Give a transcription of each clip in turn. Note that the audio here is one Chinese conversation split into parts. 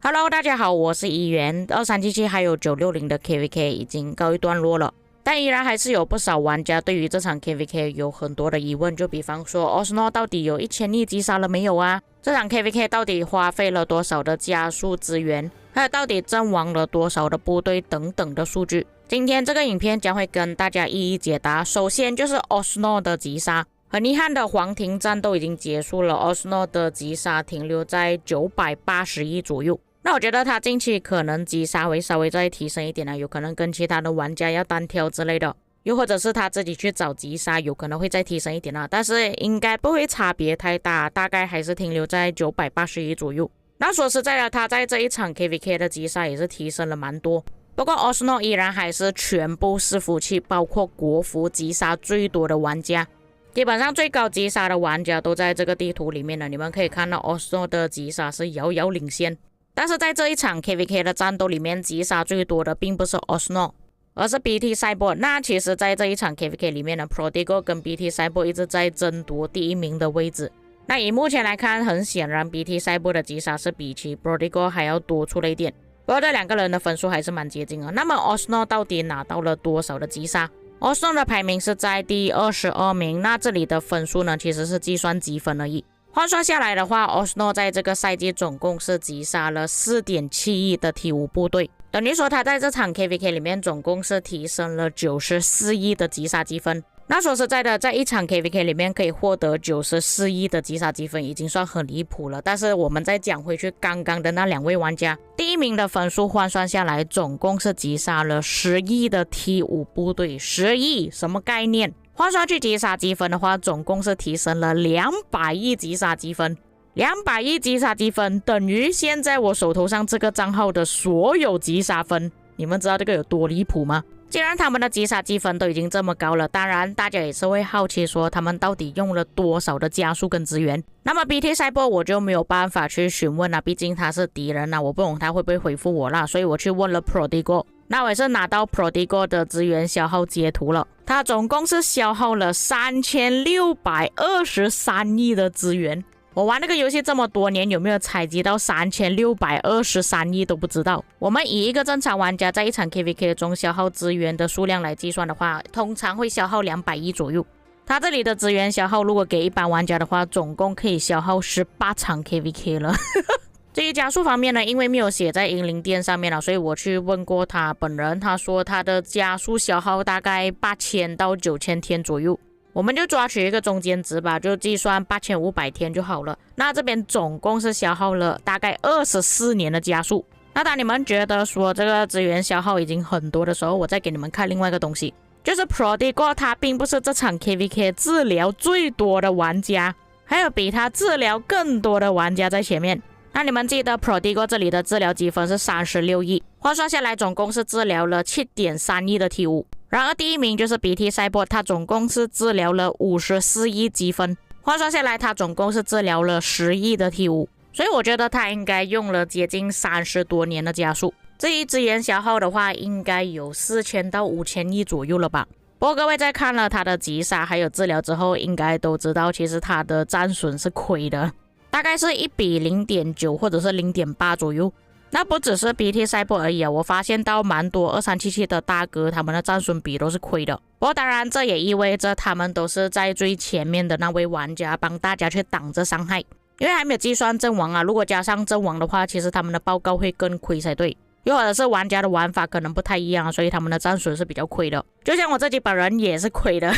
Hello， 大家好，我是怡元。2377还有960的 KVK 已经告一段落了，但依然还是有不少玩家对于这场 KVK 有很多的疑问，就比方说 Osno 到底有1000亿击杀了没有啊？这场 KVK 到底花费了多少的加速资源？还有到底阵亡了多少的部队等等的数据。今天这个影片将会跟大家一一解答。首先就是 Osno 的击杀，很遗憾的黄庭战斗已经结束了， Osno 的击杀停留在980亿左右。那我觉得他近期可能击杀会稍微再提升一点有可能跟其他的玩家要单挑之类的，又或者是他自己去找击杀，有可能会再提升一点但是应该不会差别太大，大概还是停留在980亿左右。那说实在的，他在这一场 KVK 的击杀也是提升了蛮多，不过 Osno 依然还是全部伺服器包括国服击杀最多的玩家，基本上最高击杀的玩家都在这个地图里面了。你们可以看到 Osno 的击杀是遥遥领先，但是在这一场 KVK 的战斗里面，击杀最多的并不是 Osno， 而是 BT Cyborg。那其实在这一场 KVK 里面呢， Prodigal 跟 BT Cyborg 一直在争夺第一名的位置。那以目前来看，很显然 BT Cyborg 的击杀是比起 Prodigal 还要多出了一点，不过这两个人的分数还是蛮接近的。那么 Osno 到底拿到了多少的击杀？ Osno 的排名是在第22名，那这里的分数呢其实是计算积分而已。换算下来的话， Osno 在这个赛季总共是击杀了 4.7 亿的 T5 部队，等于说他在这场 KVK 里面总共是提升了94亿的击杀积分。那说实在的，在一场 KVK 里面可以获得94亿的击杀积分已经算很离谱了，但是我们再讲回去刚刚的那两位玩家，第一名的分数换算下来总共是击杀了10亿的 T5 部队。10亿什么概念？换算去击杀积分的话，总共是提升了200亿击杀积分。200亿击杀积分等于现在我手头上这个账号的所有击杀分。你们知道这个有多离谱吗？既然他们的击杀积分都已经这么高了，当然大家也是会好奇说他们到底用了多少的加速跟资源。那么 BT Cyborg 我就没有办法去询问毕竟他是敌人我不懂他会不会回复我所以我去问了 Prodigal。那我也是拿到 Prodigal 的资源消耗截图了，他总共是消耗了3623亿的资源。我玩那个游戏这么多年，有没有采集到3623亿都不知道。我们以一个正常玩家在一场 KVK 中消耗资源的数量来计算的话，通常会消耗200亿左右。他这里的资源消耗如果给一般玩家的话，总共可以消耗18场 KVK 了至于加速方面呢，因为没有写在英灵殿上面所以我去问过他本人，他说他的加速消耗大概8000到9000天左右，我们就抓取一个中间值吧，就计算8500天就好了。那这边总共是消耗了大概24年的加速。那当你们觉得说这个资源消耗已经很多的时候，我再给你们看另外一个东西，就是 Prodigal 他并不是这场 KVK 治疗最多的玩家，还有比他治疗更多的玩家在前面。那你们记得 Prodigal 这里的治疗积分是36亿，换算下来总共是治疗了 7.3 亿的 T5。然而第一名就是 BT Cyborg， 他总共是治疗了54亿积分，换算下来他总共是治疗了10亿的 T5， 所以我觉得他应该用了接近30多年的加速。至于资源消耗的话，应该有4000到5000亿左右了吧。不过各位在看了他的击杀还有治疗之后，应该都知道其实他的战损是亏的，大概是1比 0.9 或者是 0.8 左右。那不只是 BT Cyborg 而已我发现到蛮多2377的大哥他们的战损比都是亏的。不过当然这也意味着他们都是在最前面的那位玩家帮大家去挡着伤害，因为还没有计算阵亡如果加上阵亡的话，其实他们的报告会更亏才对。又或者是玩家的玩法可能不太一样所以他们的战损是比较亏的，就像我自己本人也是亏的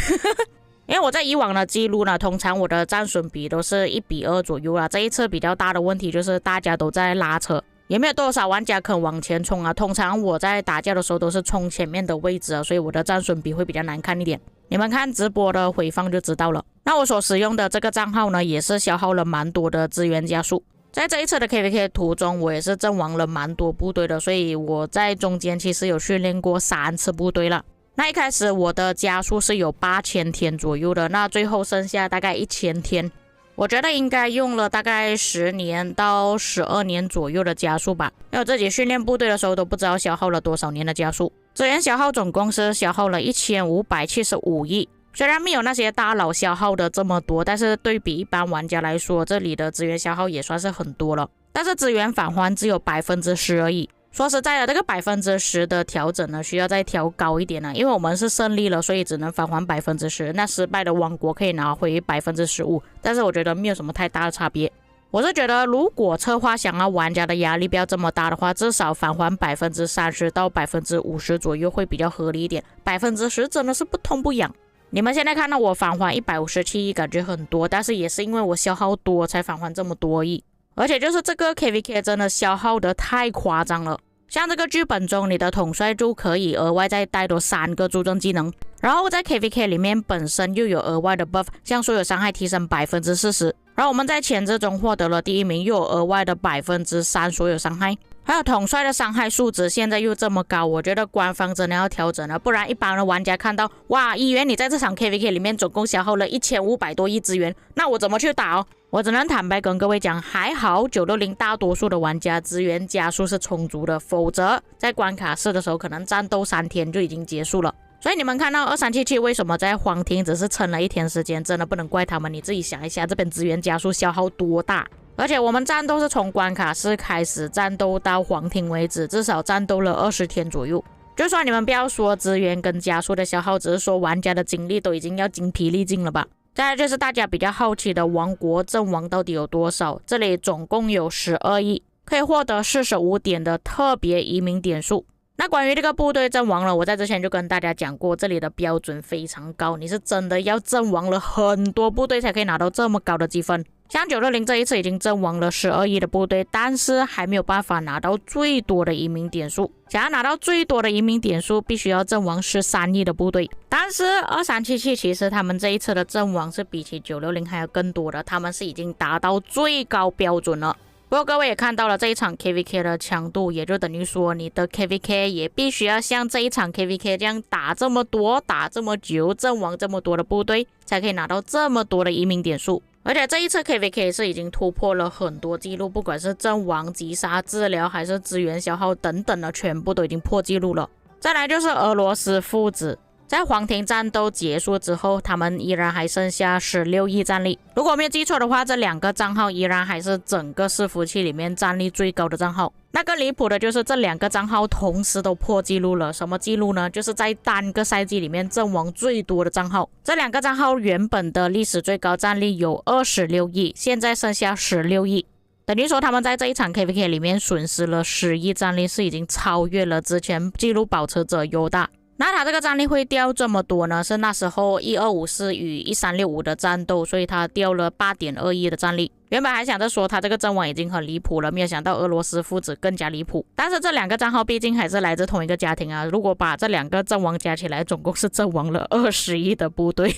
因为我在以往的记录呢，通常我的战损比都是1比2左右这一次比较大的问题就是大家都在拉扯，也没有多少玩家肯往前冲通常我在打架的时候都是冲前面的位置所以我的战损比会比较难看一点。你们看直播的回放就知道了。那我所使用的这个账号呢，也是消耗了蛮多的资源加速。在这一次的 KVK 途中，我也是阵亡了蛮多部队的，所以我在中间其实有训练过3次部队了。那一开始我的加速是有8000天左右的，那最后剩下大概1000天，我觉得应该用了大概10年到12年左右的加速吧，因为我自己训练部队的时候都不知道消耗了多少年的加速。资源消耗总共是消耗了1575亿，虽然没有那些大佬消耗的这么多，但是对比一般玩家来说，这里的资源消耗也算是很多了。但是资源返还只有10%而已。说实在的，这个10%的调整呢，需要再调高一点呢，因为我们是胜利了，所以只能返还10%，那失败的王国可以拿回15%，但是我觉得没有什么太大的差别。我是觉得，如果策划想要玩家的压力不要这么大的话，至少返还30%到50%左右会比较合理一点。10%真的是不痛不痒。你们现在看到我返还157亿，感觉很多，但是也是因为我消耗多才返还这么多亿。而且就是这个 KVK 真的消耗的太夸张了。像这个剧本中，你的统帅就可以额外再带多3个助阵技能，然后在 KVK 里面本身又有额外的 buff， 像所有伤害提升40%，然后我们在前置中获得了第1名，又有额外的3%所有伤害，还有统帅的伤害数值现在又这么高，我觉得官方真的要调整了，不然一般的玩家看到，哇，议员你在这场 KVK 里面总共消耗了1500多亿资源，那我怎么去打哦？我只能坦白跟各位讲，还好960大多数的玩家资源加速是充足的，否则在关卡4的时候可能战斗3天就已经结束了。所以你们看到2377为什么在黄庭只是撑了1天时间，真的不能怪他们，你自己想一下这边资源加速消耗多大。而且我们战斗是从关卡4开始战斗到黄庭为止，至少战斗了20天左右。就算你们不要说资源跟加速的消耗，只是说玩家的精力都已经要精疲力尽了吧。再来就是大家比较好奇的王国阵亡到底有多少，这里总共有12亿，可以获得45点的特别移民点数。那关于这个部队阵亡了，我在之前就跟大家讲过，这里的标准非常高，你是真的要阵亡了很多部队才可以拿到这么高的积分。像960这一次已经阵亡了12亿的部队，但是还没有办法拿到最多的移民点数。想要拿到最多的移民点数，必须要阵亡13亿的部队。但是2377其实他们这一次的阵亡是比起960还要更多的，他们是已经达到最高标准了。不过各位也看到了这一场 KVK 的强度，也就等于说你的 KVK 也必须要像这一场 KVK 这样打这么多、打这么久、阵亡这么多的部队，才可以拿到这么多的移民点数。而且这一次 KVK 是已经突破了很多记录，不管是阵亡、击杀、治疗还是资源消耗等等的，全部都已经破纪录了。再来就是俄罗斯父子，在黄庭战斗结束之后，他们依然还剩下16亿战力。如果没有记错的话，这2个账号依然还是整个伺服器里面战力最高的账号。那更离谱的就是这2个账号同时都破纪录了。什么纪录呢？就是在单个赛季里面阵亡最多的账号。这2个账号原本的历史最高战力有26亿，现在剩下16亿。等于说他们在这一场 KVK 里面损失了10亿战力，是已经超越了之前纪录保持者犹大。那他这个战力会掉这么多呢？是那时候1254与1365的战斗，所以他掉了8.2亿的战力。原本还想着说他这个阵亡已经很离谱了，没有想到俄罗斯父子更加离谱。但是这2个账号毕竟还是来自同一个家庭啊，如果把这2个阵亡加起来，总共是阵亡了20亿的部队，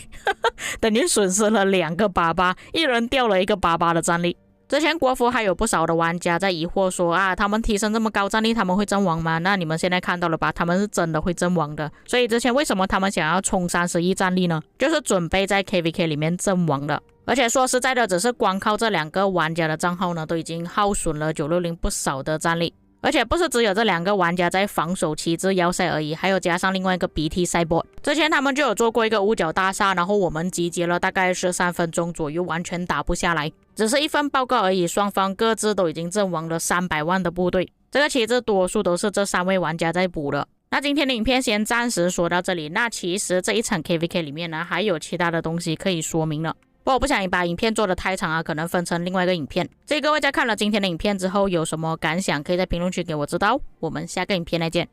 等于损失了2个88，一人掉了一个88的战力。之前国服还有不少的玩家在疑惑说啊，他们提升这么高战力，他们会阵亡吗？那你们现在看到了吧，他们是真的会阵亡的。所以之前为什么他们想要冲30亿战力呢？就是准备在 KVK 里面阵亡的。而且说实在的，只是光靠这2个玩家的账号呢，都已经耗损了960不少的战力。而且不是只有这2个玩家在防守旗帜要塞而已，还有加上另外一个 BT 赛 bot。之前他们就有做过一个五角大厦，然后我们集结了大概13分钟左右，完全打不下来，只是一份报告而已，双方各自都已经阵亡了300万的部队。这个旗帜多数都是这3位玩家在补的。那今天的影片先暂时说到这里。那其实这一场 KVK 里面呢，还有其他的东西可以说明了。不过我不想把影片做得太长啊，可能分成另外一个影片。所以各位在看了今天的影片之后有什么感想，可以在评论区给我知道。我们下个影片再见。